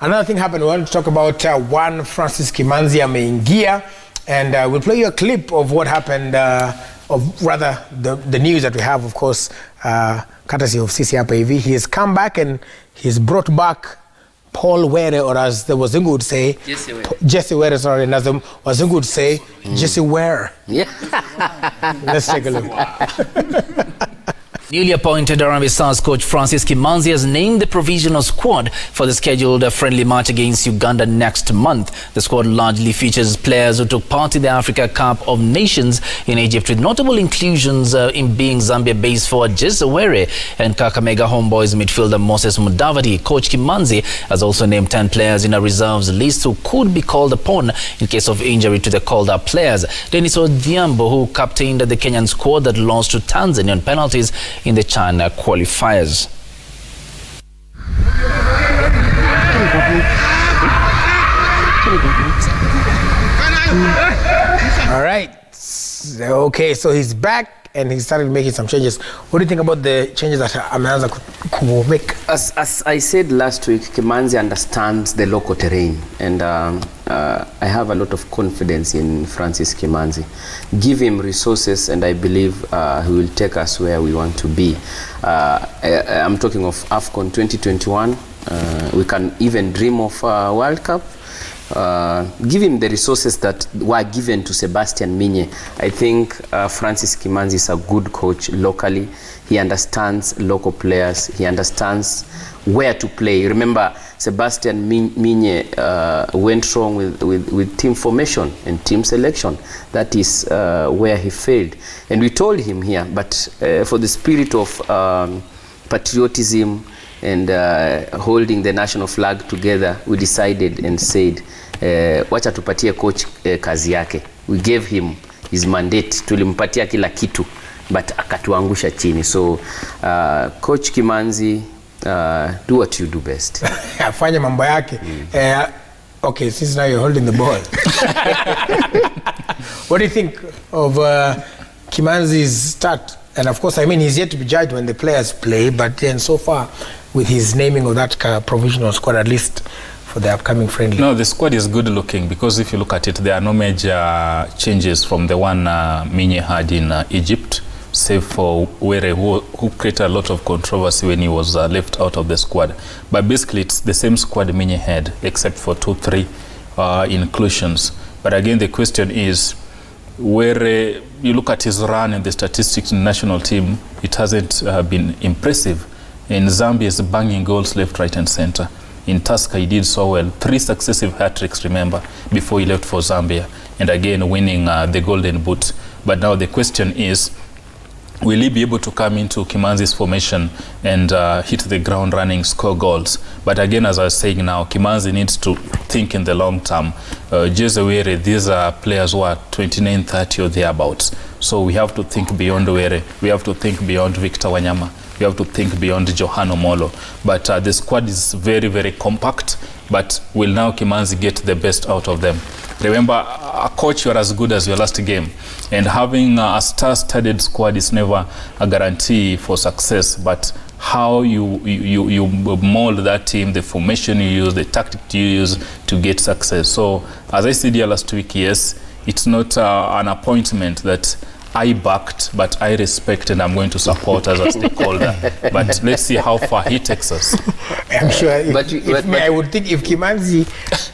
another thing happened. We want to talk about one Francis Kimanzi ameingia, and we'll play you a clip of what happened, of rather the news that we have, of course, courtesy of Sisi hapa hivi. He has come back and he's brought back Paul Were, or as the Wazungu would say, Jesse Were, sorry, and as the Wazungu would say, Jesse Were. Yeah. Let's take a look. Newly appointed Harambee Stars coach Francis Kimanzi has named the provisional squad for the scheduled friendly match against Uganda next month. The squad largely features players who took part in the Africa Cup of Nations in Egypt, with notable inclusions in being Zambia-based forward Jesse Were and Kakamega Homeboys midfielder Moses Mudavadi. Coach Kimanzi has also named 10 players in a reserves list who could be called upon in case of injury to the called-up players. Dennis Odhiambo, who captained the Kenyan squad that lost to Tanzania on penalties in the CHAN qualifiers. All right. Okay, so he's back and he started making some changes. What do you think about the changes that ameanza make? As I said last week, Kimanzi understands the local terrain, and I have a lot of confidence in Francis Kimanzi. Give him resources and I believe he will take us where we want to be. I'm talking of AFCON 2021. We can even dream of a World Cup. Give him the resources that were given to Sebastian Minye. I think Francis Kimanzi is a good coach locally. He understands local players. He understands where to play. Remember, Sebastian Minye went wrong with team formation and team selection. That is where he failed. And we told him here, but for the spirit of patriotism and holding the national flag together, we decided and said, wacha tupatie coach kazi yake. We gave him his mandate, tulimpatia kila kitu, but akatuangusha chini. So Coach Kimanzi, do what you do best. Afanye mambo yake. Okay, since now you're holding the ball. What do you think of Kimanzi's start? And of course, I mean, he's yet to be judged when the players play, but then so far, with his naming of that provisional squad, at least for the upcoming friendly. No, the squad is good looking, because if you look at it, there are no major changes from the one Minye had in Egypt, save for Were, who created a lot of controversy when he was left out of the squad. But basically, it's the same squad Minye had, except for 2-3 inclusions. But again, the question is, where you look at his run in the statistics in the national team, it hasn't been impressive. In Zambia, he's banging goals left, right, and center. In Tusker, he did so well. 3 successive hat-tricks, remember, before he left for Zambia. And again, winning the Golden Boot. But now the question is, will he be able to come into Kimanzi's formation and hit the ground running, score goals? But again, as I was saying now, Kimanzi needs to think in the long term. Jesse Were, these are players who are 29, 30 or thereabouts. So we have to think beyond Were. We have to think beyond Victor Wanyama. We have to think beyond Johano Molo. But the squad is very, very compact. But will now Kimanzi get the best out of them? Remember, a coach, you are as good as your last game. And having a star-studded squad is never a guarantee for success. But how you mold that team, the formation you use, the tactic you use to get success. So, as I said here last week, yes, it's not an appointment that I backed, but I respect and I'm going to support as a stakeholder. But let's see how far he takes us. I'm sure I would think if Kimanzi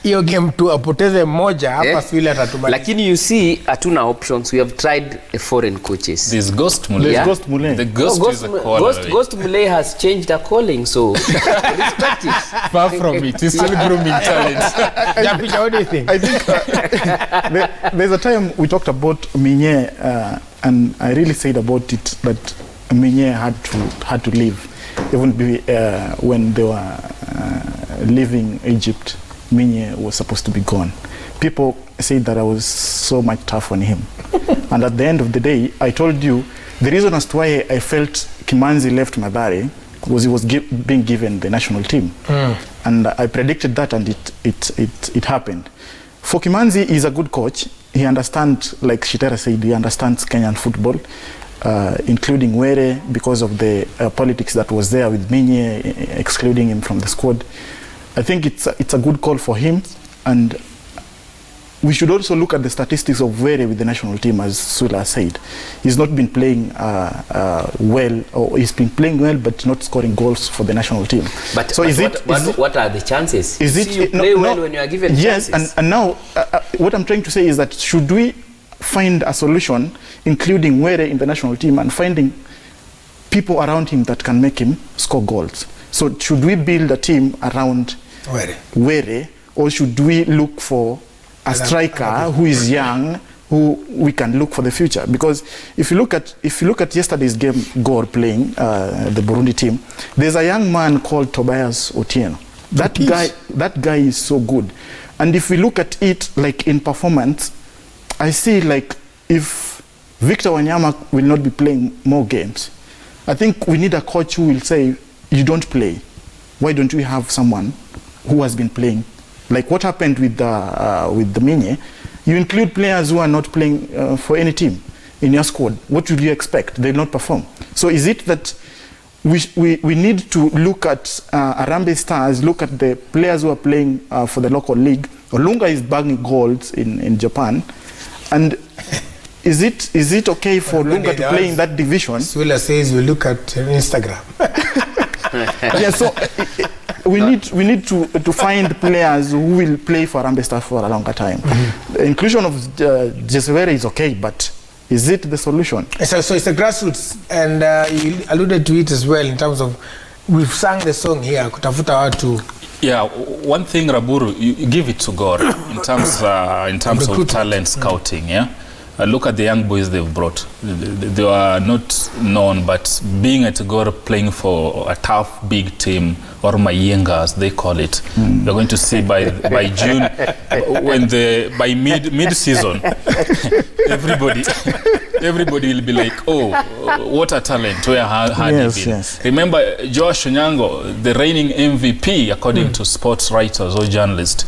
hiyo game tu apoteze moja hapa Swile atatumaliza. Lakini you see, hatuna options. We have tried foreign coaches. There's Ghost Mule. Yeah? Ghost Mule. The Ghost is a caller. Ghost Mule has changed her calling, so respect it. Far from it. He's still grooming talent. Japisha, what do you think? I think there's a time we talked about Minye, and I really said about it that Minye had to leave. Even when they were leaving Egypt, Minye was supposed to be gone. People said that I was so much tough on him. And at the end of the day, I told you, the reason as to why I felt Kimanzi left Mathare was he was being given the national team. And I predicted that, and it happened. For Kimanzi, he's a good coach. He understands, like Shitera said, he understands Kenyan football, including Were, because of the politics that was there with Minye, excluding him from the squad. I think it's a good call for him, and we should also look at the statistics of Were with the national team, as Sula said. He's not been playing well, or he's been playing well, but not scoring goals for the national team. But, so what are the chances? Is it you play well when you are given chances? Yes, and now what I'm trying to say is that should we find a solution, including Were in the national team, and finding people around him that can make him score goals? So should we build a team around Were, or should we look for a striker who is young, who we can look for the future? Because if you look at yesterday's game, Gor playing the Burundi team, there's a young man called Tobias Otieno. That guy is so good. And if we look at it like in performance, I see like if Victor Wanyama will not be playing more games, I think we need a coach who will say, you don't play. Why don't we have someone who has been playing? Like what happened with the Minye, you include players who are not playing for any team in your squad. What would you expect? They will not perform. So is it that we need to look at Harambee Stars, look at the players who are playing for the local league? Olunga is bagging goals in Japan, and is it okay for Olunga to play in that division? Swila says we look at Instagram. Yeah, so we need to find players who will play for Harambee Stars for a longer time. The inclusion of Jeswere is okay, but is it the solution? So it's a grassroots, and you alluded to it as well in terms of we've sang the song here, Kutafuta Watu. Yeah, one thing, Raburu, you give it to God in terms of talent scouting. Yeah. Look at the young boys they've brought. They are not known, but being at Gor playing for a tough big team, or Mayengas they call it. You're going to see by June, by mid season, everybody will be like, oh, what a talent! Where had he been? Yes. Remember Josh Onyango, the reigning MVP according to sports writers or journalists.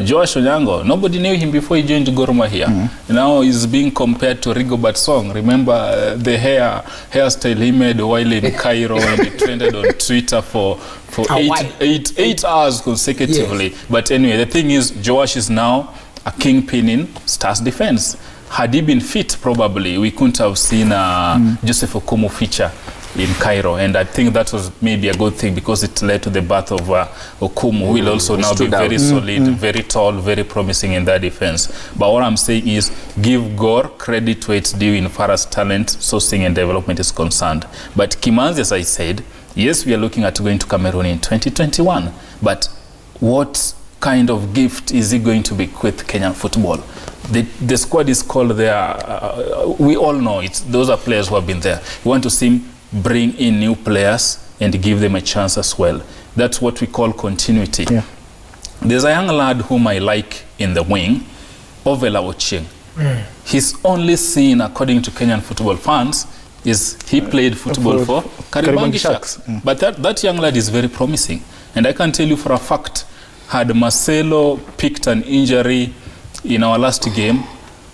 Josh Onyango, nobody knew him before he joined Gor Mahia. Now he's being compared to Rigobert Song. Remember the hairstyle he made while in Cairo, and it trended on Twitter for 8 hours consecutively. Yes. But anyway, the thing is, Josh is now a kingpin in Stars defense. Had he been fit, probably we couldn't have seen Joseph Okumu feature in Cairo, and I think that was maybe a good thing because it led to the birth of Okumu, who will also now be very solid, very tall, very promising in that defense. But what I'm saying is give Gor credit where it's due in far as talent, sourcing and development is concerned. But Kimanzi, as I said, yes, we are looking at going to Cameroon in 2021, but what kind of gift is he going to be with Kenyan football? The squad is called there, we all know it. Those are players who have been there. We want to see him bring in new players and give them a chance as well. That's what we call continuity. Yeah. There's a young lad whom I like in the wing, Ovela Ochieng. He's only seen, according to Kenyan football fans, is he played football for Harambee Sharks. But that young lad is very promising. And I can tell you for a fact, had Marcelo picked an injury in our last game,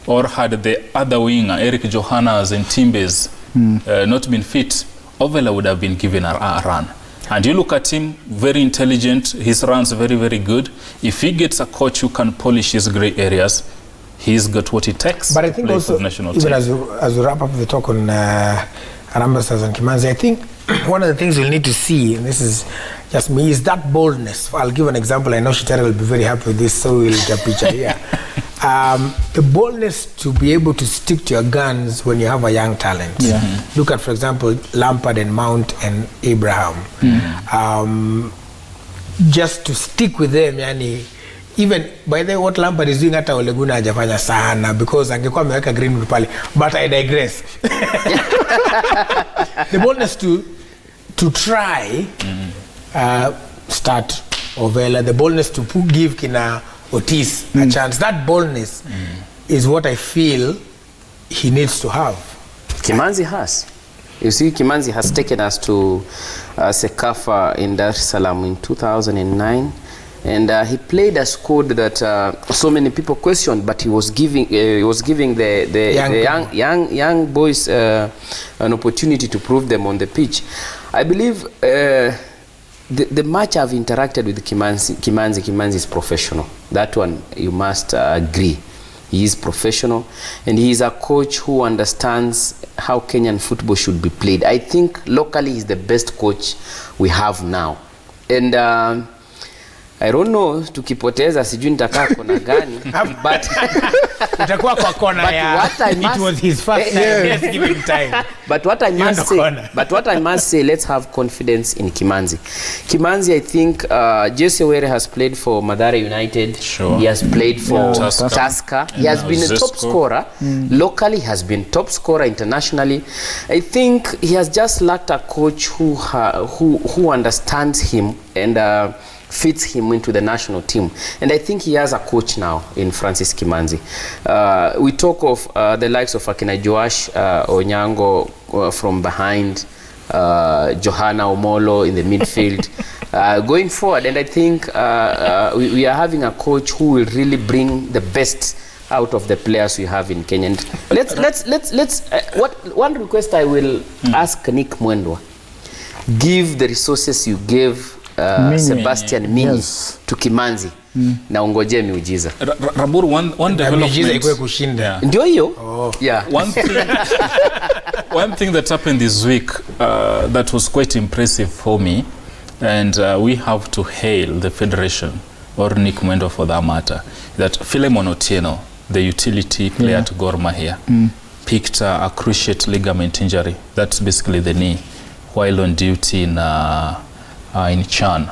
or had the other winger, Eric Johannes and Timbes, not been fit, Ovela would have been given a run. And you look at him, very intelligent, his runs very, very good. If he gets a coach who can polish his grey areas, he's got what it takes. But I think also, even as we wrap up the talk on Harambee Stars and Kimanzi, I think one of the things we'll need to see, and this is just me, is that boldness. I'll give an example. I know Shitara will be very happy with this, so we'll get a picture here. The boldness to be able to stick to your guns when you have a young talent. Look at, for example, Lampard and Mount and Abraham. Just to stick with them, yani, even by the way, what Lampard is doing hata Ole Gunnar hajafanya sana, because angekuwa ameweka Greenwood pale, but I digress. The boldness to try start Ovela, the boldness to give Kina Otis a chance. That boldness is what I feel he needs to have. Kimanzi has. You see, Kimanzi has taken us to Sekafa in Dar es Salaam in 2009. And he played a squad that so many people questioned, but he was giving the young boys an opportunity to prove them on the pitch. I believe the match I've interacted with Kimanzi is professional. That one you must agree. He is professional, and he is a coach who understands how Kenyan football should be played. I think locally he's the best coach we have now. And I don't know, tukipoteza sijui nitakaa kona gani, but utakuwa kwa kona ya it was his first time. Let's give him time. But what I must say, let's have confidence in Kimanzi. Kimanzi, I think Jesse Were has played for Mathare United. Sure. He has played for Tusker. He has been a top scorer locally. He has been top scorer internationally. I think he has just lacked a coach who understands him and fits him into the national team. And I think he has a coach now in Francis Kimanzi. We talk of the likes of Akina Joash Onyango from behind, Johanna Omolo in the midfield, going forward. And I think we are having a coach who will really bring the best out of the players we have in Kenya. And let's one request I will ask Nick Mwendwa: give the resources you gave Sebastian Minyi to Kimanzi na ungoje miujiza. Raburu, one development. Ndio hiyo. One thing that happened this week that was quite impressive for me, and we have to hail the federation or Nick Mwendwa for that matter, that Philemon Otieno, the utility player at Gor Mahia, picked a cruciate ligament injury. That's basically the knee, while on duty in Chan.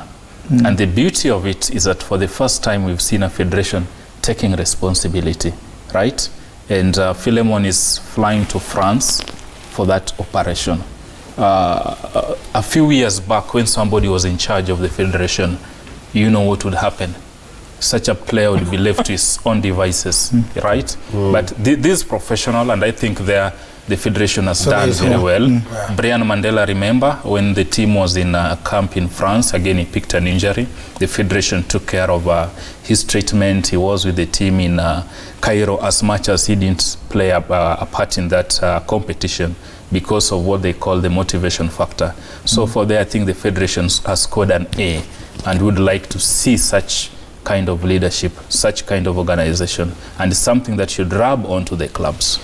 And the beauty of it is that for the first time we've seen a federation taking responsibility, right? And Philemon is flying to France for that operation. A few years back, when somebody was in charge of the federation, you know what would happen. Such a player would be left to his own devices, right? But this is professional, and I think the federation has done very well. Brian Mandela, remember, when the team was in a camp in France, again he picked an injury. The federation took care of his treatment. He was with the team in Cairo, as much as he didn't play a part in that competition because of what they call the motivation factor. So for there, I think the federation has scored an A, and would like to see such kind of leadership, such kind of organization, and something that should rub onto the clubs.